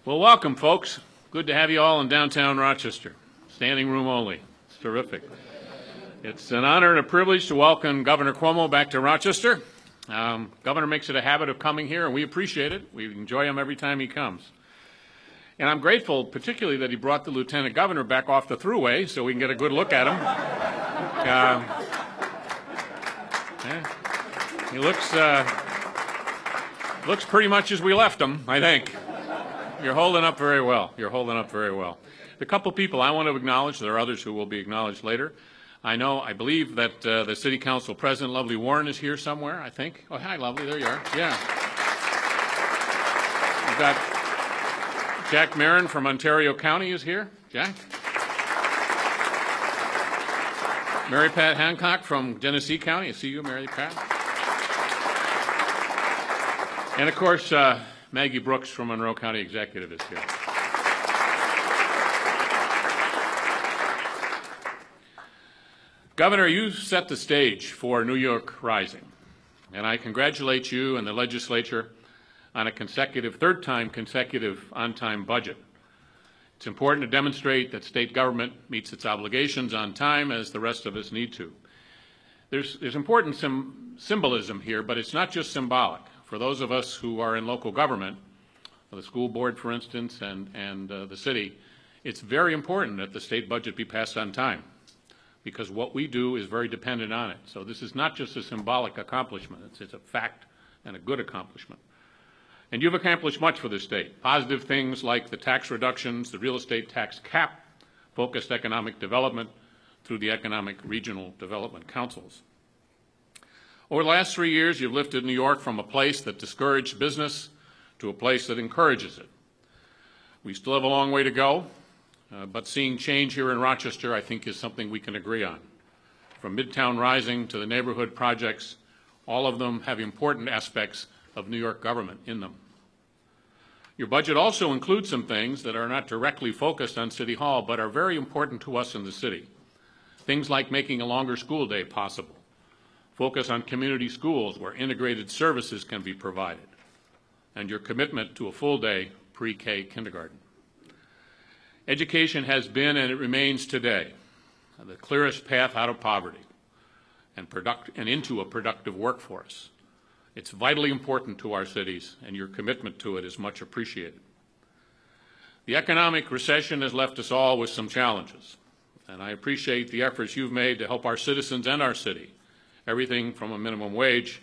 Well, welcome, folks. Good to have you all in downtown Rochester. Standing room only. It's terrific. It's an honor and a privilege to welcome Governor Cuomo back to Rochester. Governor makes it a habit of coming here, and we appreciate it. We enjoy him every time he comes. And I'm grateful, particularly, that he brought the Lieutenant Governor back off the thruway so we can get a good look at him. He looks pretty much as we left him, I think. You're holding up very well. You're holding up very well. The couple people I want to acknowledge, there are others who will be acknowledged later. I believe that the City Council President, Lovely Warren, is here somewhere, I think. Oh, hi, Lovely, there you are. Yeah. We've got Jack Marin from Ontario County is here. Jack. Mary Pat Hancock from Genesee County. I see you, Mary Pat. And, of course, Maggie Brooks from Monroe County Executive is here. Governor, you set the stage for New York Rising, and I congratulate you and the legislature on a third-time consecutive on-time budget. It's important to demonstrate that state government meets its obligations on time, as the rest of us need to. There's important symbolism here, but it's not just symbolic. For those of us who are in local government, the school board, for instance, and the city, it's very important that the state budget be passed on time, because what we do is very dependent on it. So this is not just a symbolic accomplishment. It's a fact and a good accomplishment. And you've accomplished much for the state. Positive things like the tax reductions, the real estate tax cap, focused economic development through the Economic Regional Development Councils. Over the last 3 years, you've lifted New York from a place that discouraged business to a place that encourages it. We still have a long way to go, but seeing change here in Rochester, I think, is something we can agree on. From Midtown Rising to the neighborhood projects, all of them have important aspects of New York government in them. Your budget also includes some things that are not directly focused on City Hall, but are very important to us in the city. Things like making a longer school day possible, focus on community schools where integrated services can be provided, and your commitment to a full-day pre-K kindergarten. Education has been, and it remains today, the clearest path out of poverty and into a productive workforce. It's vitally important to our cities, and your commitment to it is much appreciated. The economic recession has left us all with some challenges, and I appreciate the efforts you've made to help our citizens and our city, everything from a minimum wage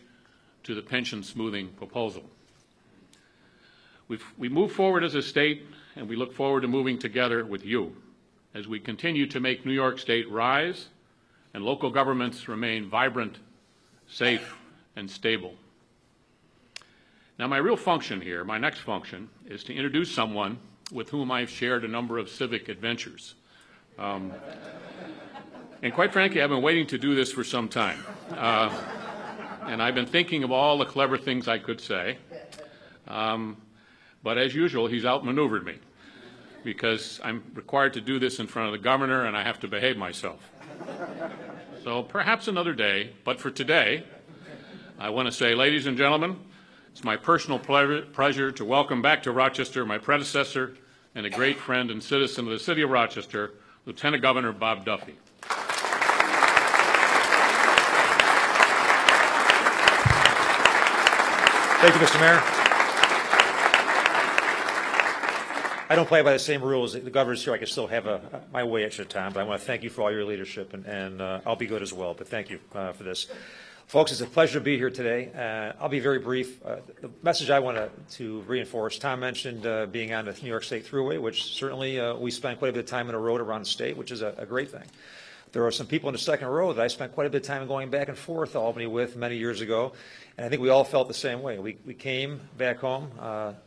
to the pension smoothing proposal. We move forward as a state, and we look forward to moving together with you as we continue to make New York State rise and local governments remain vibrant, safe, and stable. Now, my real function here, my next function, is to introduce someone with whom I've shared a number of civic adventures. And quite frankly, I've been waiting to do this for some time. And I've been thinking of all the clever things I could say. But as usual, he's outmaneuvered me because I'm required to do this in front of the governor and I have to behave myself. So perhaps another day, but for today, I want to say, ladies and gentlemen, it's my personal pleasure to welcome back to Rochester my predecessor and a great friend and citizen of the city of Rochester, Lieutenant Governor Bob Duffy. Thank you, Mr. Mayor. I don't play by the same rules. The governor's here. I can still have my way extra time, but I want to thank you for all your leadership, and I'll be good as well. But thank you for this. Folks, it's a pleasure to be here today. I'll be very brief. The message I want to reinforce, Tom mentioned being on the New York State Thruway, which certainly we spend quite a bit of time on the road around the state, which is a great thing. There are some people in the second row that I spent quite a bit of time going back and forth to Albany with many years ago, and I think we all felt the same way. We came back home,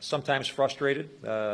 sometimes frustrated,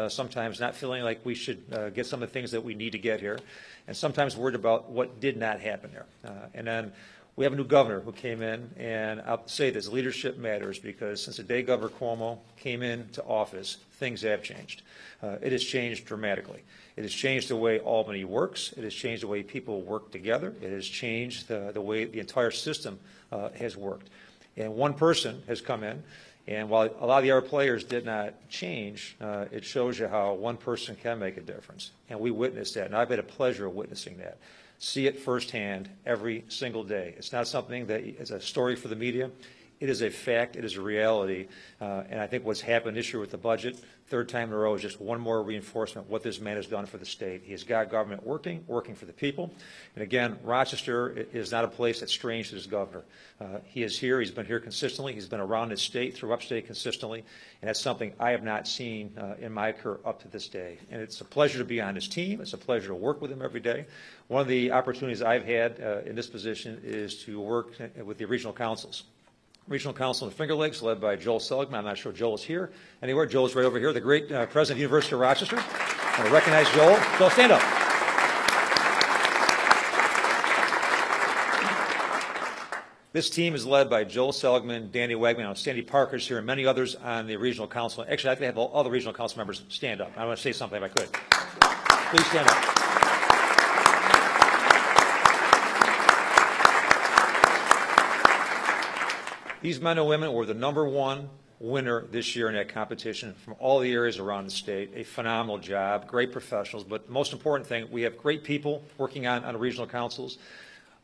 sometimes not feeling like we should get some of the things that we need to get here, and sometimes worried about what did not happen there. And then we have a new governor who came in, and I'll say this, leadership matters, because since the day Governor Cuomo came into office, things have changed. It has changed dramatically. It has changed the way Albany works. It has changed the way people work together. It has changed the way the entire system has worked. And one person has come in And while a lot of the other players did not change, it shows you how one person can make a difference. And we witnessed that, and I've had a pleasure of witnessing that. See it firsthand every single day. It's not something that is a story for the media. It is a fact. It is a reality. And I think what's happened this year with the budget, third time in a row, is just one more reinforcement of what this man has done for the state. He has got government working for the people. And again, Rochester is not a place that's strange to this governor. He is here. He's been here consistently. He's been around this state, through upstate consistently. And that's something I have not seen in my career up to this day. And it's a pleasure to be on his team. It's a pleasure to work with him every day. One of the opportunities I've had in this position is to work with the regional councils. Regional Council in the Finger Lakes, led by Joel Seligman. I'm not sure Joel is here anywhere. Joel's right over here, the great president of the University of Rochester. I want to recognize Joel. Joel, stand up. This team is led by Joel Seligman, Danny Wagman, Sandy Parker's here, and many others on the Regional Council. Actually, I'd like to have all the Regional Council members stand up. I want to say something if I could. Please stand up. These men and women were the #1 winner this year in that competition from all the areas around the state. A phenomenal job, great professionals, but the most important thing, we have great people working on the regional councils.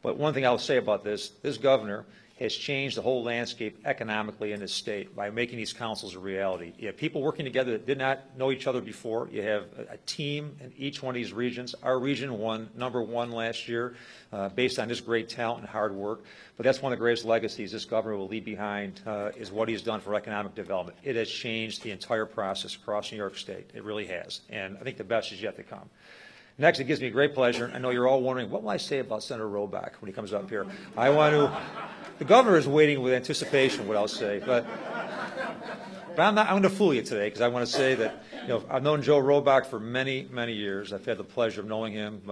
But one thing I'll say about this governor has changed the whole landscape economically in this state by making these councils a reality. You have people working together that did not know each other before. You have a team in each one of these regions. Our region won #1 last year based on this great talent and hard work. But that's one of the greatest legacies this governor will leave behind is what he's done for economic development. It has changed the entire process across New York State. It really has. And I think the best is yet to come. Next, it gives me great pleasure. I know you're all wondering, what will I say about Senator Roback when he comes up here? The governor is waiting with anticipation what I'll say, but I'm going to fool you today because I want to say that, I've known Joe Roback for many, many years. I've had the pleasure of knowing him,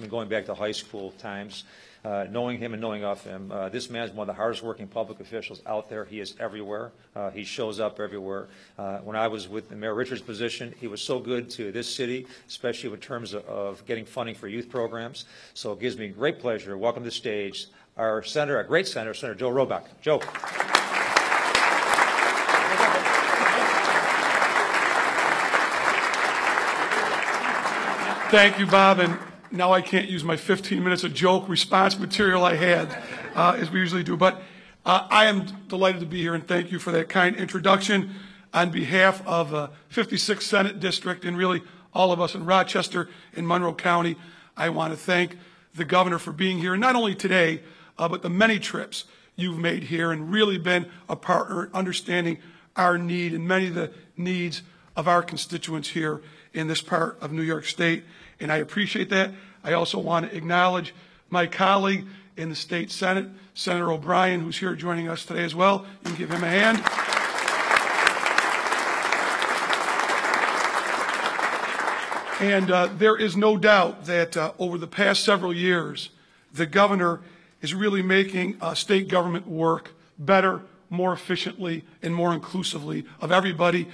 going back to high school times, knowing him and knowing of him. This man is one of the hardest working public officials out there. He is everywhere. He shows up everywhere. When I was with Mayor Richards' position, he was so good to this city, especially in terms of getting funding for youth programs. So it gives me great pleasure to welcome to the stage our senator, a great senator, Senator Joe Roback. Joe. Thank you, Bob. And now I can't use my 15 minutes of joke response material I had, as we usually do. But I am delighted to be here, and thank you for that kind introduction. On behalf of 56th Senate District and really all of us in Rochester and Monroe County, I want to thank the governor for being here, and not only today, but the many trips you've made here and really been a partner in understanding our need and many of the needs of our constituents here in this part of New York State, and I appreciate that. I also want to acknowledge my colleague in the state Senate, Senator O'Brien, who's here joining us today as well. You can give him a hand. And there is no doubt that over the past several years, the governor is really making state government work better, more efficiently, and more inclusively of everybody,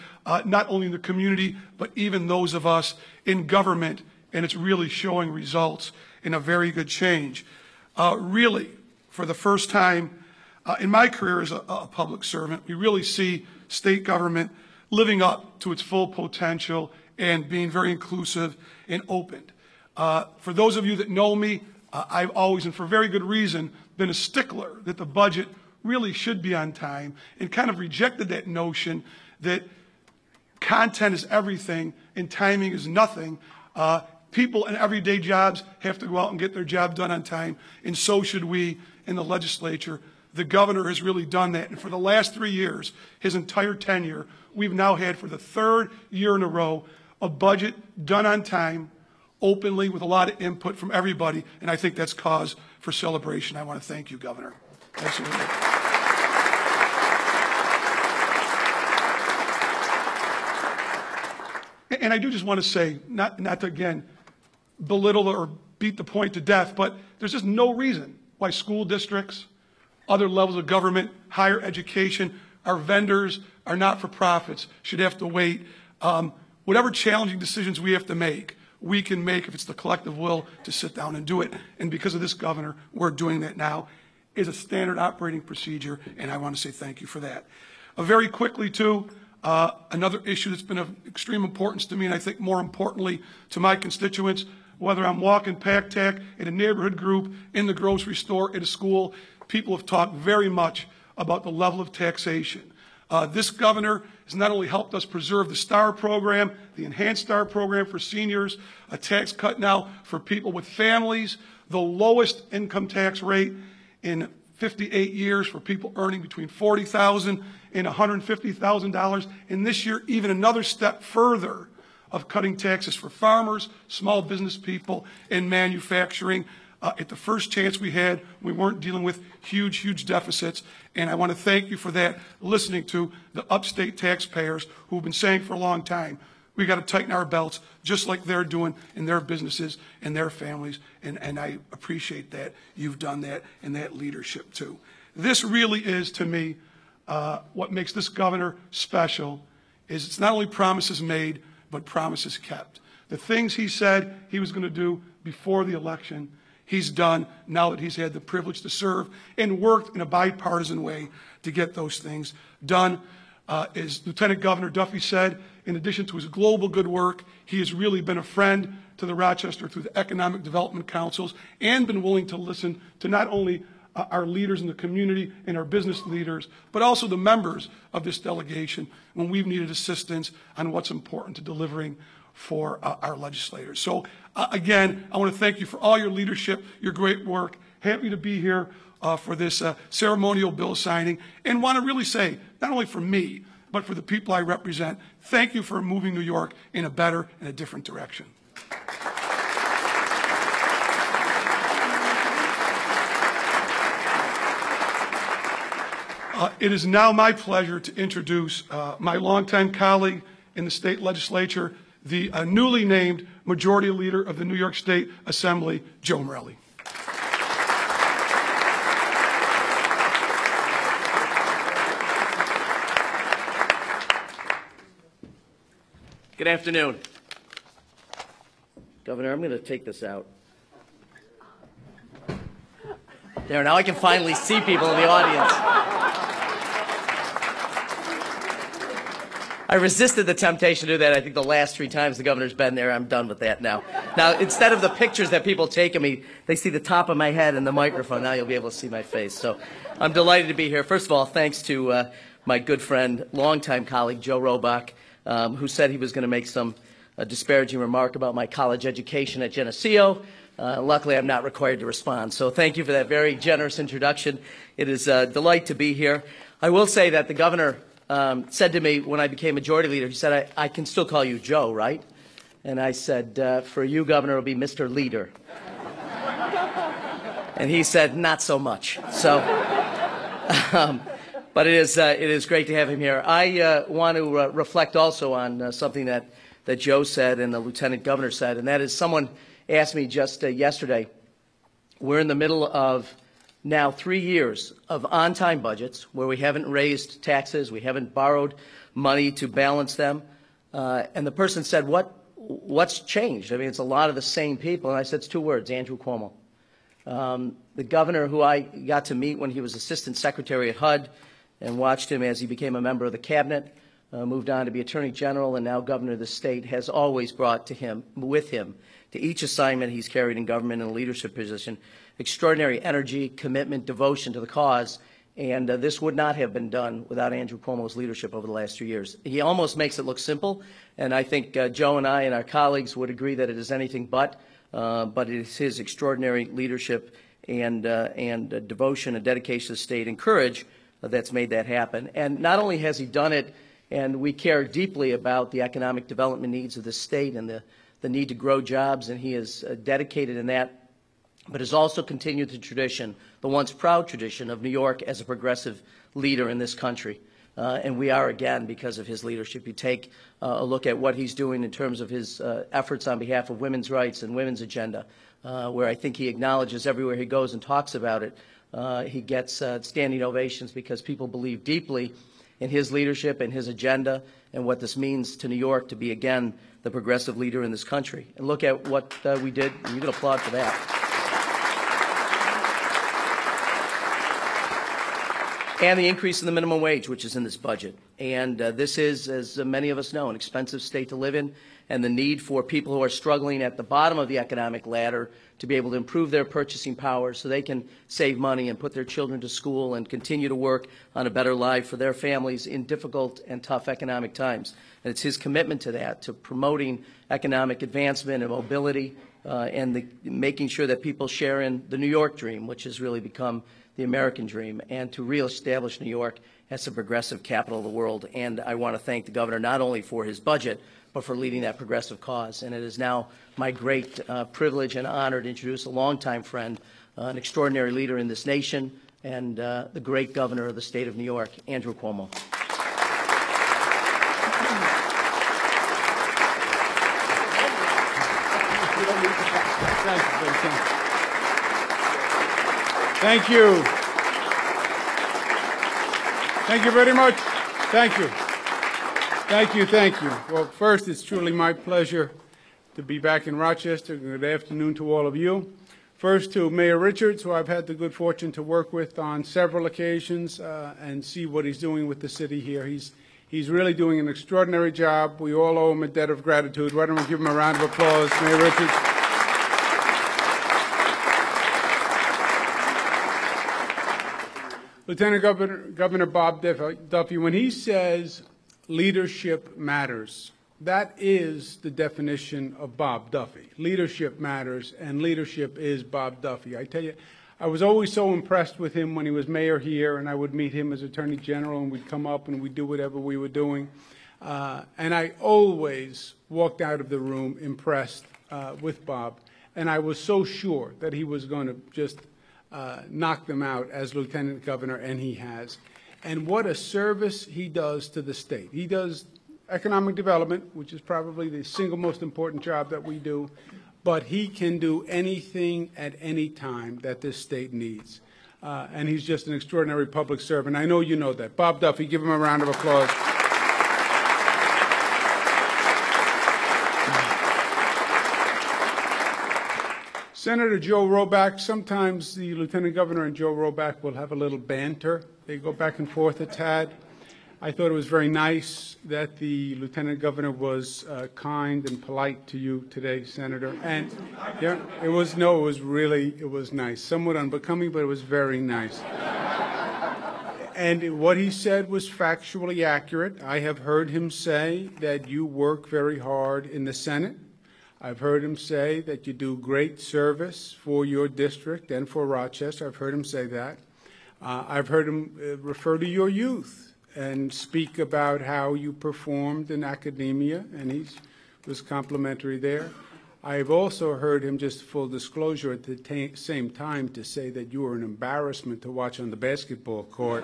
not only in the community, but even those of us in government, and it's really showing results in a very good change. Really, for the first time in my career as a public servant, we really see state government living up to its full potential and being very inclusive and open. For those of you that know me, I've always, and for very good reason, been a stickler that the budget really should be on time and kind of rejected that notion that content is everything and timing is nothing. People in everyday jobs have to go out and get their job done on time, and so should we in the legislature. The governor has really done that, and for the last 3 years, his entire tenure, we've now had for the third year in a row a budget done on time, openly, with a lot of input from everybody, and I think that's cause for celebration. I want to thank you, Governor. Absolutely. And I do just want to say, not to, again, belittle or beat the point to death, but there's just no reason why school districts, other levels of government, higher education, our vendors, our not-for-profits should have to wait. Whatever challenging decisions we have to make, we can make if it's the collective will to sit down and do it. And because of this governor, we're doing that now. It's a standard operating procedure, and I want to say thank you for that. Very quickly, too, another issue that's been of extreme importance to me, and I think more importantly to my constituents, whether I'm walking PAC-TAC in a neighborhood group, in the grocery store, at a school, people have talked very much about the level of taxation. This governor has not only helped us preserve the STAR program, the Enhanced STAR program for seniors, a tax cut now for people with families, the lowest income tax rate in 58 years for people earning between $40,000 and $150,000, and this year even another step further of cutting taxes for farmers, small business people, and manufacturing. At the first chance we had, we weren't dealing with huge deficits, and I want to thank you for that, listening to the upstate taxpayers who've been saying for a long time, we got to tighten our belts just like they're doing in their businesses and their families, and I appreciate that. You've done that, and that leadership too. This really is, to me, what makes this governor special is it's not only promises made, but promises kept. The things he said he was going to do before the election, he's done now that he's had the privilege to serve and worked in a bipartisan way to get those things done. As Lieutenant Governor Duffy said, in addition to his global good work, he has really been a friend to the Rochester through the Economic Development Councils and been willing to listen to not only our leaders in the community and our business leaders, but also the members of this delegation when we've needed assistance on what's important to delivering for our legislators. So again, I want to thank you for all your leadership, your great work. Happy to be here for this ceremonial bill signing, and want to really say, not only for me, but for the people I represent, thank you for moving New York in a better and a different direction. It is now my pleasure to introduce my longtime colleague in the state legislature, the newly named Majority Leader of the New York State Assembly, Joe Morelli. Good afternoon. Governor, I'm going to take this out. There, now I can finally see people in the audience. I resisted the temptation to do that. I think the last 3 times the governor's been there, I'm done with that now. Now, instead of the pictures that people take of me, they see the top of my head and the microphone. Now you'll be able to see my face. So I'm delighted to be here. First of all, thanks to my good friend, longtime colleague, Joe Robach, who said he was going to make some disparaging remark about my college education at Geneseo. Luckily, I'm not required to respond. So thank you for that very generous introduction. It is a delight to be here. I will say that the governor said to me when I became majority leader, he said, I can still call you Joe, right? And I said, for you, Governor, it'll be Mr. Leader. And he said, not so much. So, but it is great to have him here. I want to reflect also on something that Joe said and the Lieutenant Governor said, and that is someone asked me just yesterday, we're in the middle of now 3 years of on-time budgets where we haven't raised taxes, we haven't borrowed money to balance them. And the person said, what's changed? I mean, it's a lot of the same people. And I said, it's 2 words, Andrew Cuomo. The governor who I got to meet when he was Assistant Secretary at HUD and watched him as he became a member of the cabinet, moved on to be Attorney General and now Governor of the state, has always brought with him to each assignment he's carried in government in a leadership position, extraordinary energy, commitment, devotion to the cause, and this would not have been done without Andrew Cuomo's leadership over the last 3 years. He almost makes it look simple, and I think Joe and I and our colleagues would agree that it is anything but it is his extraordinary leadership and devotion and dedication to the state and courage that's made that happen. And not only has he done it, and we care deeply about the economic development needs of the state and the need to grow jobs, and he is dedicated in that, but has also continued the tradition, the once proud tradition of New York as a progressive leader in this country. And we are again because of his leadership. You take a look at what he's doing in terms of his efforts on behalf of women's rights and women's agenda, where I think he acknowledges everywhere he goes and talks about it, he gets standing ovations because people believe deeply in his leadership and his agenda and what this means to New York to be, again, the progressive leader in this country. And look at what we did, and you can applaud for that. and the increase in the minimum wage, which is in this budget. And this is, as many of us know, an expensive state to live in, and the need for people who are struggling at the bottom of the economic ladder to be able to improve their purchasing power so they can save money and put their children to school and continue to work on a better life for their families in difficult and tough economic times. And it's his commitment to that, to promoting economic advancement and mobility, and making sure that people share in the New York dream, which has really become the American dream, and to reestablish New York as the progressive capital of the world. And I want to thank the governor not only for his budget, but for leading that progressive cause. And it is now my great privilege and honor to introduce a longtime friend, an extraordinary leader in this nation, and the great governor of the state of New York, Andrew Cuomo. Thank you. Thank you very much. Thank you. Thank you. Thank you. Well, first, it's truly my pleasure to be back in Rochester. Good afternoon to all of you. First, to Mayor Richards, who I've had the good fortune to work with on several occasions and see what he's doing with the city here. He's really doing an extraordinary job. We all owe him a debt of gratitude. Why don't we give him a round of applause, Mayor Richards? Lieutenant Governor Bob Duffy, when he says leadership matters, that is the definition of Bob Duffy. Leadership matters, and leadership is Bob Duffy. I tell you, I was always so impressed with him when he was mayor here, and I would meet him as Attorney General, and we'd come up and we'd do whatever we were doing. And I always walked out of the room impressed with Bob, and I was so sure that he was going to just knock them out as Lieutenant Governor, and he has. And what a service he does to the state. He does economic development, which is probably the single most important job that we do, but he can do anything at any time that this state needs. And he's just an extraordinary public servant. I know you know that. Bob Duffy, give him a round of applause. Senator Joe Roback, sometimes the Lieutenant Governor and Joe Roback will have a little banter. They go back and forth a tad. I thought it was very nice that the Lieutenant Governor was kind and polite to you today, Senator. And yeah, it was nice. Somewhat unbecoming, but it was very nice. And what he said was factually accurate. I have heard him say that you work very hard in the Senate. I've heard him say that you do great service for your district and for Rochester. I've heard him say that. I've heard him refer to your youth and speak about how you performed in academia, and he was complimentary there. I've also heard him, just full disclosure, at the same time to say that you were an embarrassment to watch on the basketball court.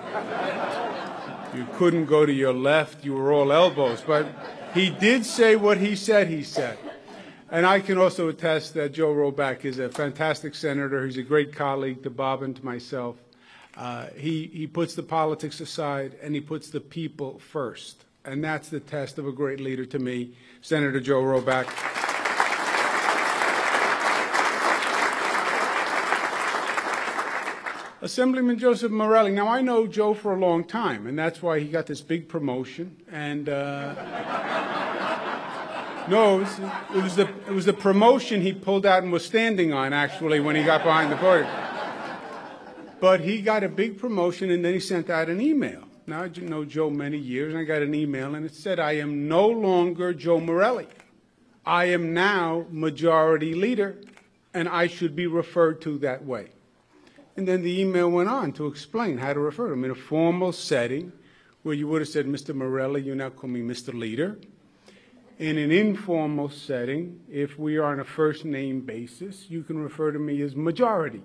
You couldn't go to your left. You were all elbows. But he did say what he said he said. And I can also attest that Joe Roback is a fantastic senator. He's a great colleague to Bob and to myself. He puts the politics aside, and he puts the people first. And that's the test of a great leader to me, Senator Joe Roback. Assemblyman Joseph Morelli. Now, I know Joe for a long time, and that's why he got this big promotion. And no, it was the promotion he pulled out and was standing on, actually, when he got behind the podium. But he got a big promotion, and then he sent out an email. Now, I know Joe many years, and I got an email, and it said, I am no longer Joe Morelli. I am now Majority Leader, and I should be referred to that way. And then the email went on to explain how to refer to him in a formal setting where you would have said, Mr. Morelli, you now call me Mr. Leader. In an informal setting, if we are on a first-name basis, you can refer to me as Majority.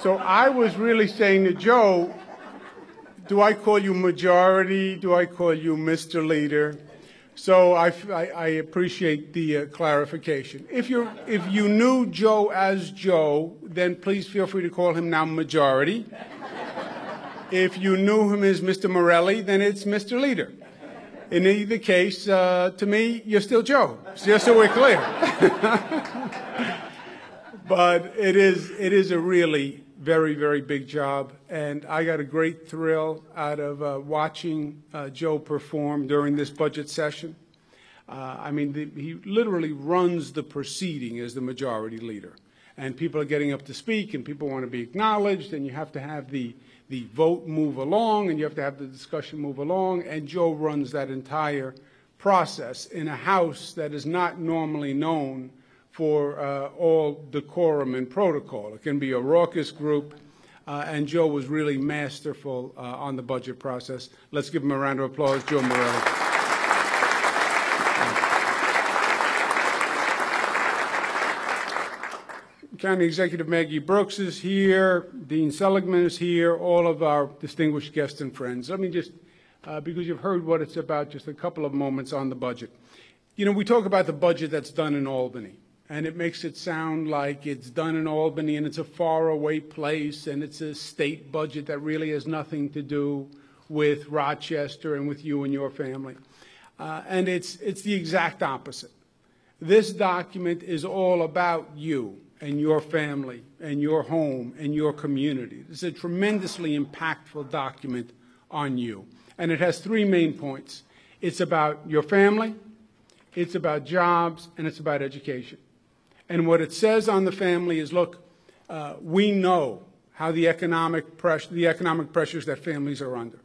So I was really saying to Joe, do I call you Majority? Do I call you Mr. Leader? So I appreciate the clarification. If you knew Joe as Joe, then please feel free to call him now Majority. If you knew him as Mr. Morelli, then it's Mr. Leader. In either case, to me, you're still Joe, just so we're clear. But it is a really very, very big job, and I got a great thrill out of watching Joe perform during this budget session. I mean, he literally runs the proceeding as the majority leader, and people are getting up to speak, and people want to be acknowledged, and you have to have the vote move along, and you have to have the discussion move along, and Joe runs that entire process in a House that is not normally known for all decorum and protocol. It can be a raucous group, and Joe was really masterful on the budget process. Let's give him a round of applause, Joe Morelli. County Executive Maggie Brooks is here, Dean Seligman is here, all of our distinguished guests and friends. Let me just, because you've heard what it's about, just a couple of moments on the budget. You know, we talk about the budget that's done in Albany, and it makes it sound like it's done in Albany and it's a faraway place and it's a state budget that really has nothing to do with Rochester and with you and your family. And it's the exact opposite. This document is all about you and your family and your home and your community. It's a tremendously impactful document on you. And it has three main points. It's about your family, it's about jobs, and it's about education. And what it says on the family is, look, we know how the economic pressures that families are under.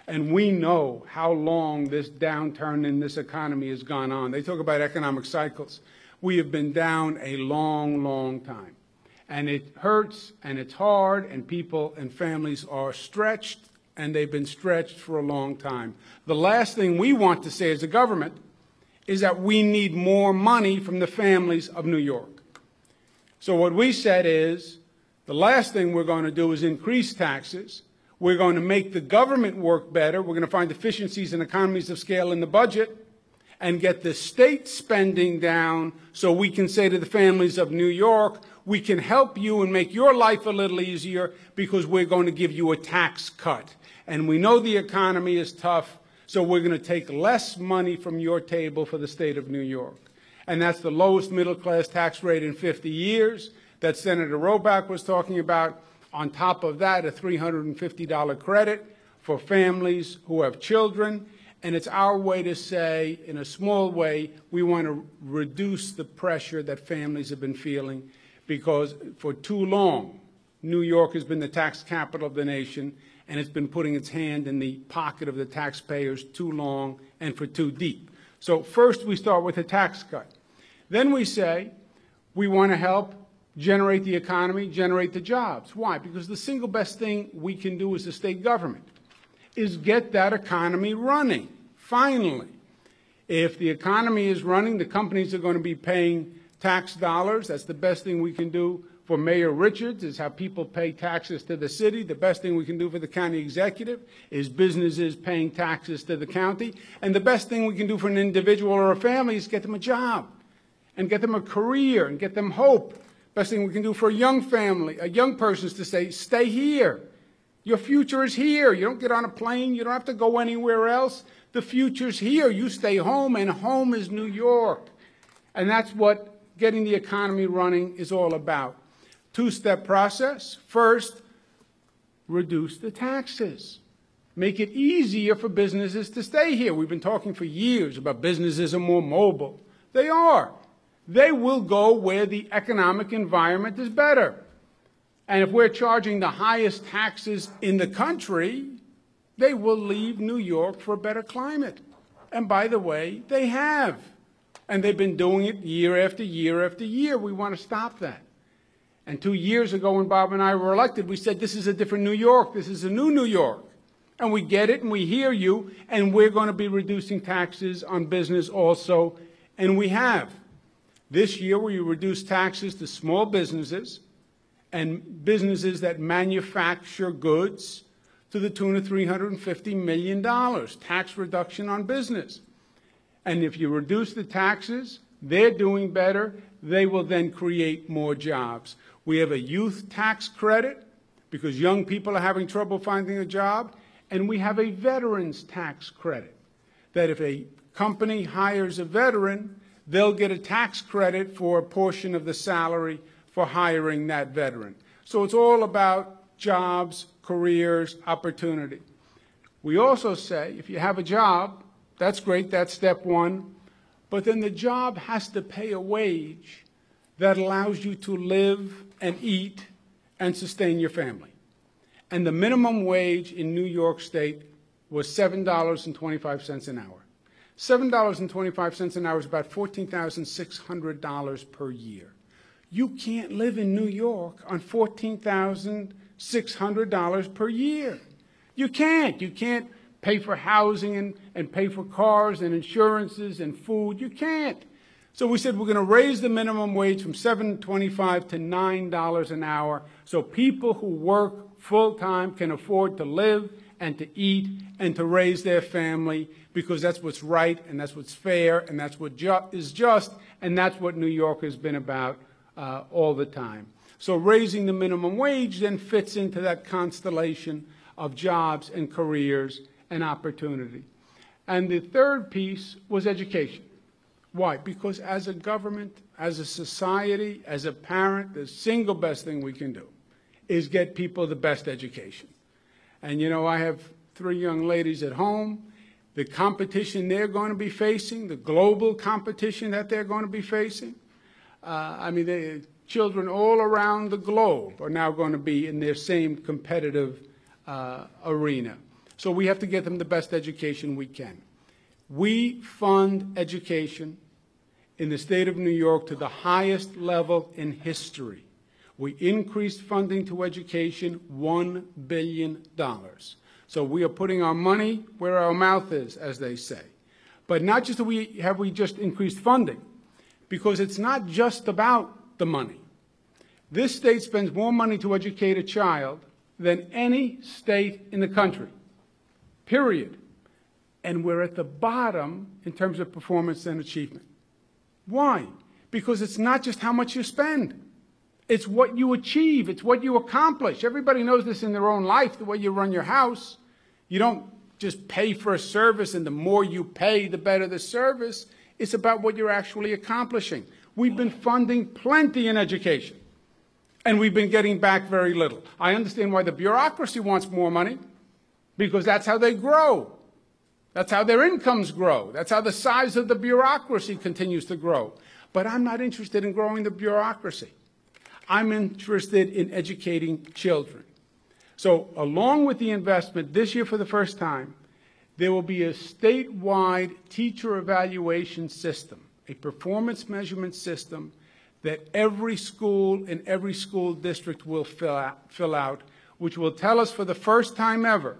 And we know how long this downturn in this economy has gone on. They talk about economic cycles. We have been down a long, long time. And it hurts, and it's hard, and people and families are stretched, and they've been stretched for a long time. The last thing we want to say as a government is that we need more money from the families of New York. So what we said is, the last thing we're going to do is increase taxes. We're going to make the government work better. We're going to find efficiencies and economies of scale in the budget and get the state spending down so we can say to the families of New York, we can help you and make your life a little easier because we're going to give you a tax cut. And we know the economy is tough, so we're going to take less money from your table for the state of New York. And that's the lowest middle-class tax rate in 50 years that Senator Roback was talking about. On top of that, a $350 credit for families who have children. And it's our way to say, in a small way, we want to reduce the pressure that families have been feeling because for too long, New York has been the tax capital of the nation, and it's been putting its hand in the pocket of the taxpayers too long and for too deep. So first we start with a tax cut. Then we say we want to help generate the economy, generate the jobs. Why? Because the single best thing we can do as a state government is get that economy running, finally. If the economy is running, the companies are going to be paying tax dollars. That's the best thing we can do for Mayor Richards, is how people pay taxes to the city. The best thing we can do for the county executive is businesses paying taxes to the county. And the best thing we can do for an individual or a family is get them a job and get them a career and get them hope. Best thing we can do for a young family, a young person, is to say, stay here. Your future is here. You don't get on a plane. You don't have to go anywhere else. The future's here. You stay home, and home is New York. And that's what getting the economy running is all about. Two-step process. First, reduce the taxes. Make it easier for businesses to stay here. We've been talking for years about businesses are more mobile. They are. They will go where the economic environment is better. And if we're charging the highest taxes in the country, they will leave New York for a better climate. And by the way, they have. And they've been doing it year after year after year. We want to stop that. And 2 years ago when Bob and I were elected, we said, this is a different New York. This is a new New York. And we get it and we hear you. And we're going to be reducing taxes on business also. And we have. This year we reduced taxes to small businesses and businesses that manufacture goods to the tune of $350 million, tax reduction on business. And if you reduce the taxes, they're doing better. They will then create more jobs. We have a youth tax credit because young people are having trouble finding a job. And we have a veterans tax credit that if a company hires a veteran, they'll get a tax credit for a portion of the salary for hiring that veteran. So it's all about jobs, careers, opportunity. We also say if you have a job, that's great, that's step one, but then the job has to pay a wage that allows you to live and eat and sustain your family. And the minimum wage in New York State was $7.25 an hour. $7.25 an hour is about $14,600 per year. You can't live in New York on $14,600 per year. You can't. You can't pay for housing and pay for cars and insurances and food. You can't. So we said we're going to raise the minimum wage from $7.25 to $9 an hour so people who work full-time can afford to live and to eat and to raise their family, because that's what's right and that's what's fair and that's what is just, and that's what New York has been about all the time. So raising the minimum wage then fits into that constellation of jobs and careers and opportunity. And the third piece was education. Why? Because as a government, as a society, as a parent, the single best thing we can do is get people the best education. And you know, I have 3 young ladies at home. The competition they're going to be facing, the global competition that they're going to be facing, the children all around the globe are now going to be in their same competitive arena. So we have to get them the best education we can. We fund education in the state of New York to the highest level in history. We increased funding to education $1 billion. So we are putting our money where our mouth is, as they say. But not just have we just increased funding, because it's not just about the money. This state spends more money to educate a child than any state in the country, period. And we're at the bottom in terms of performance and achievement. Why? Because it's not just how much you spend. It's what you achieve. It's what you accomplish. Everybody knows this in their own life, the way you run your house. You don't just pay for a service, and the more you pay, the better the service. It's about what you're actually accomplishing. We've been funding plenty in education, and we've been getting back very little. I understand why the bureaucracy wants more money, because that's how they grow. That's how their incomes grow. That's how the size of the bureaucracy continues to grow. But I'm not interested in growing the bureaucracy. I'm interested in educating children. So along with the investment, this year for the first time, there will be a statewide teacher evaluation system, a performance measurement system that every school in every school district will fill out, which will tell us for the first time ever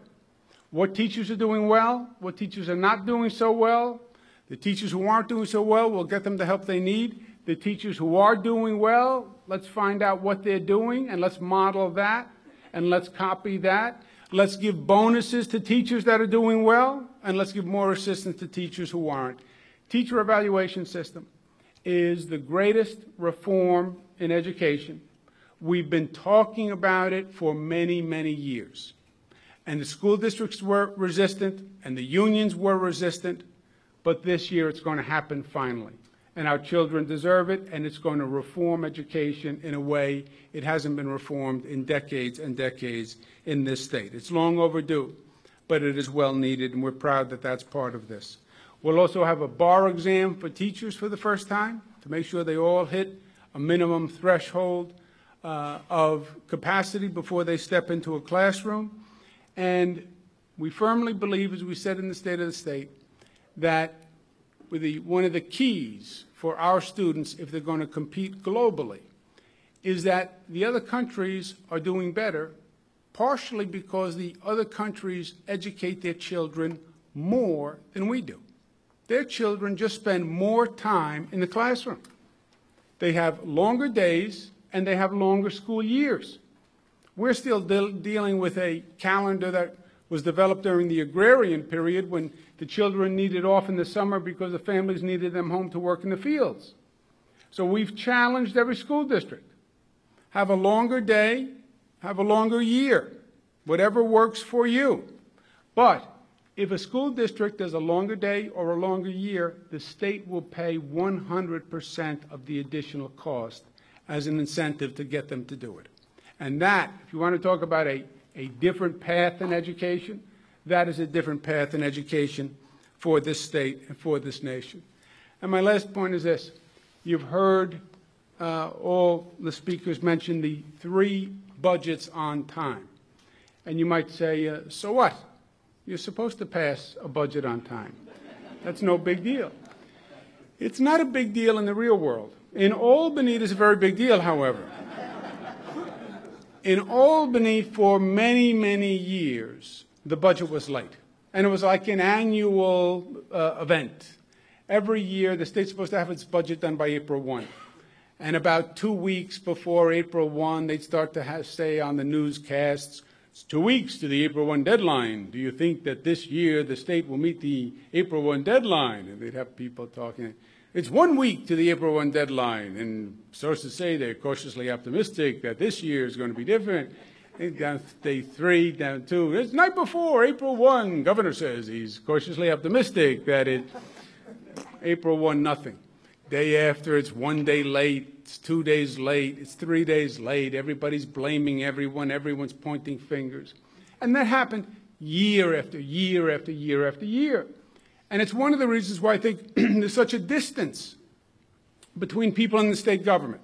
what teachers are doing well, what teachers are not doing so well. The teachers who aren't doing so well, we'll get them the help they need. The teachers who are doing well, let's find out what they're doing, and let's model that, and let's copy that. Let's give bonuses to teachers that are doing well, and let's give more assistance to teachers who aren't. Teacher evaluation system is the greatest reform in education. We've been talking about it for many, many years. And the school districts were resistant, and the unions were resistant, but this year it's going to happen finally. And our children deserve it, and it's going to reform education in a way it hasn't been reformed in decades and decades in this state. It's long overdue, but it is well needed, and we're proud that that's part of this. We'll also have a bar exam for teachers for the first time to make sure they all hit a minimum threshold of capacity before they step into a classroom. And we firmly believe, as we said in the State of the State, that one of the keys for our students, if they're going to compete globally, is that the other countries are doing better, partially because the other countries educate their children more than we do. Their children just spend more time in the classroom. They have longer days, and they have longer school years. We're still dealing with a calendar that was developed during the agrarian period when the children needed off in the summer because the families needed them home to work in the fields. So we've challenged every school district. Have a longer day, have a longer year, whatever works for you. But if a school district does a longer day or a longer year, the state will pay 100% of the additional cost as an incentive to get them to do it. And that, if you want to talk about a different path in education, that is a different path in education for this state and for this nation. And my last point is this. You've heard all the speakers mention the 3 budgets on time. And you might say, so what? You're supposed to pass a budget on time. That's no big deal. It's not a big deal in the real world. In Albany, it is a very big deal, however. In Albany, for many, many years, the budget was late. And it was like an annual event. Every year, the state's supposed to have its budget done by April 1. And about 2 weeks before April 1, they'd start to say on the newscasts, it's 2 weeks to the April 1 deadline. Do you think that this year the state will meet the April 1 deadline? And they'd have people talking. It's 1 week to the April 1 deadline. And sources say they're cautiously optimistic that this year is going to be different. And down day 3, down 2. It's night before, April 1. Governor says he's cautiously optimistic that April 1, nothing. Day after, it's 1 day late. It's 2 days late. It's 3 days late. Everybody's blaming everyone. Everyone's pointing fingers. And that happened year after year after year after year. And it's one of the reasons why I think there's such a distance between people in the state government.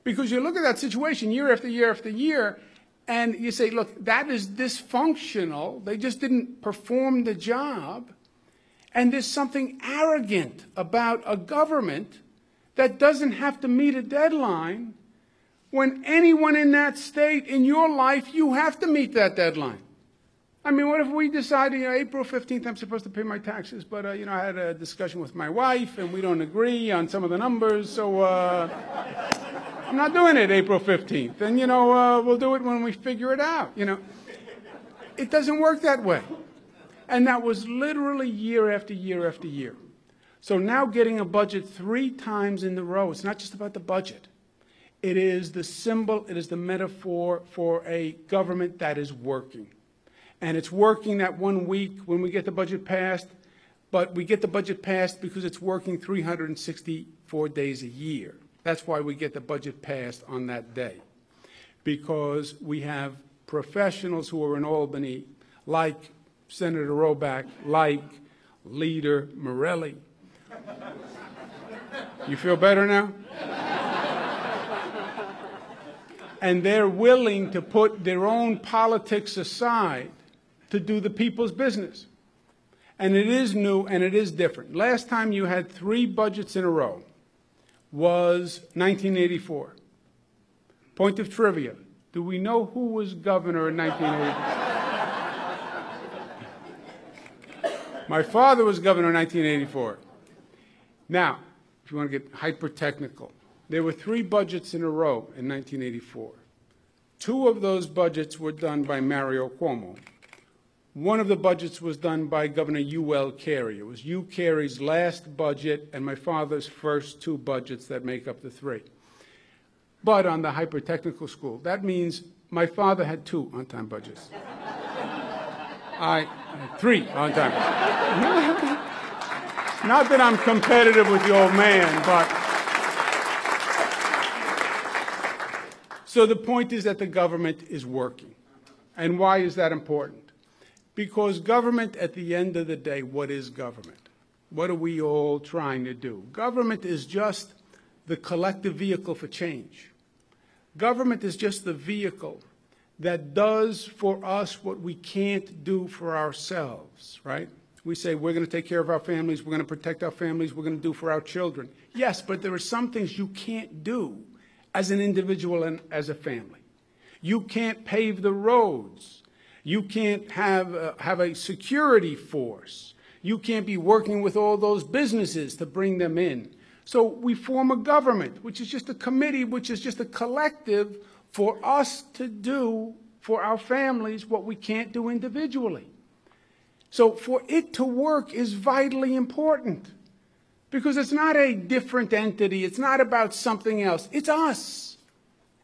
Because you look at that situation year after year after year, and you say, look, that is dysfunctional. They just didn't perform the job. And there's something arrogant about a government that doesn't have to meet a deadline when anyone in that state, in your life, you have to meet that deadline. I mean, what if we decided, April 15th, I'm supposed to pay my taxes, but, I had a discussion with my wife, and we don't agree on some of the numbers, so I'm not doing it April 15th. And, we'll do it when we figure it out, It doesn't work that way. And that was literally year after year after year. So now getting a budget 3 times in a row, it's not just about the budget. It is the symbol, it is the metaphor for a government that is working. And it's working that 1 week when we get the budget passed, but we get the budget passed because it's working 364 days a year. That's why we get the budget passed on that day. Because we have professionals who are in Albany, like Senator Roback, like Leader Morelli. You feel better now? And they're willing to put their own politics aside to do the people's business. And it is new and it is different. Last time you had 3 budgets in a row was 1984. Point of trivia. Do we know who was governor in 1984? My father was governor in 1984. Now, if you want to get hyper-technical, there were 3 budgets in a row in 1984. 2 of those budgets were done by Mario Cuomo. One of the budgets was done by Governor U.L. Carey. It was U. Carey's last budget and my father's first 2 budgets that make up the 3. But on the hyper-technical school, that means my father had 2 on-time budgets. I had 3 on-time budgets. Not that I'm competitive with the old man, but... So the point is that the government is working. And why is that important? Because government, at the end of the day, what is government? What are we all trying to do? Government is just the collective vehicle for change. Government is just the vehicle that does for us what we can't do for ourselves, right? We say we're going to take care of our families, we're going to protect our families, we're going to do for our children. Yes, but there are some things you can't do as an individual and as a family. You can't pave the roads. You can't have a security force. You can't be working with all those businesses to bring them in. So we form a government, which is just a committee, which is just a collective for us to do for our families what we can't do individually. So for it to work is vitally important because it's not a different entity. It's not about something else. It's us.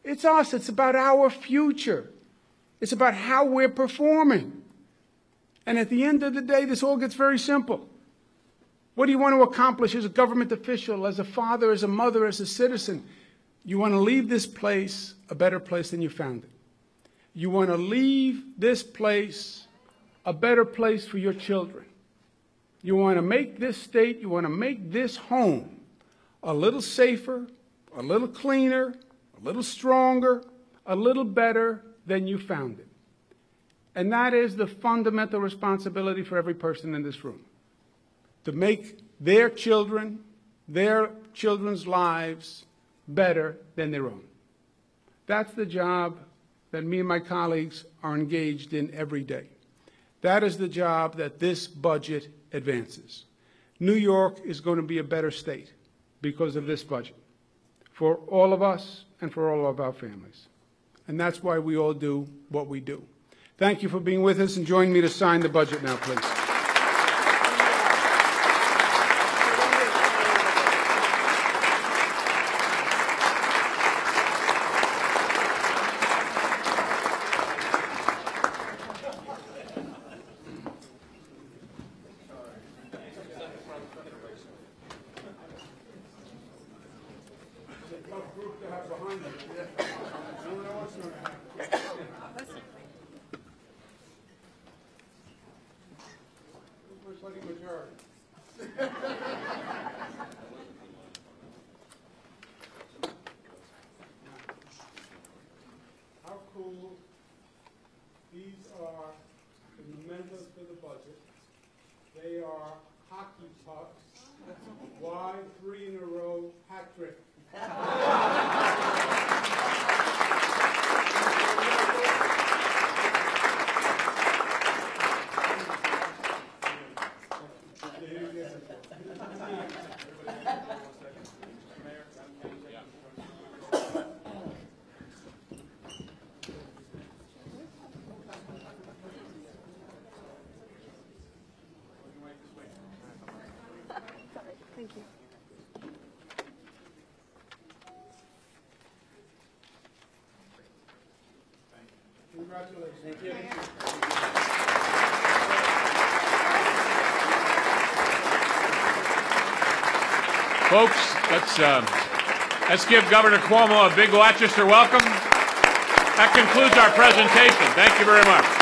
It's us. It's about our future. It's about how we're performing. And at the end of the day, this all gets very simple. What do you want to accomplish as a government official, as a father, as a mother, as a citizen? You want to leave this place a better place than you found it. You want to leave this place a better place for your children. You want to make this state, you want to make this home a little safer, a little cleaner, a little stronger, a little better than you found it. And that is the fundamental responsibility for every person in this room, to make their children's lives better than their own. That's the job that me and my colleagues are engaged in every day. That is the job that this budget advances. New York is going to be a better state because of this budget, for all of us and for all of our families. And that's why we all do what we do. Thank you for being with us, and join me to sign the budget now, please. How cool. These are the mementos for the budget. They are hockey pucks. Why 3 in a row hat trick? Thank you. Congratulations. Thank you. Folks, let's give Governor Cuomo a big Rochester welcome. That concludes our presentation. Thank you very much.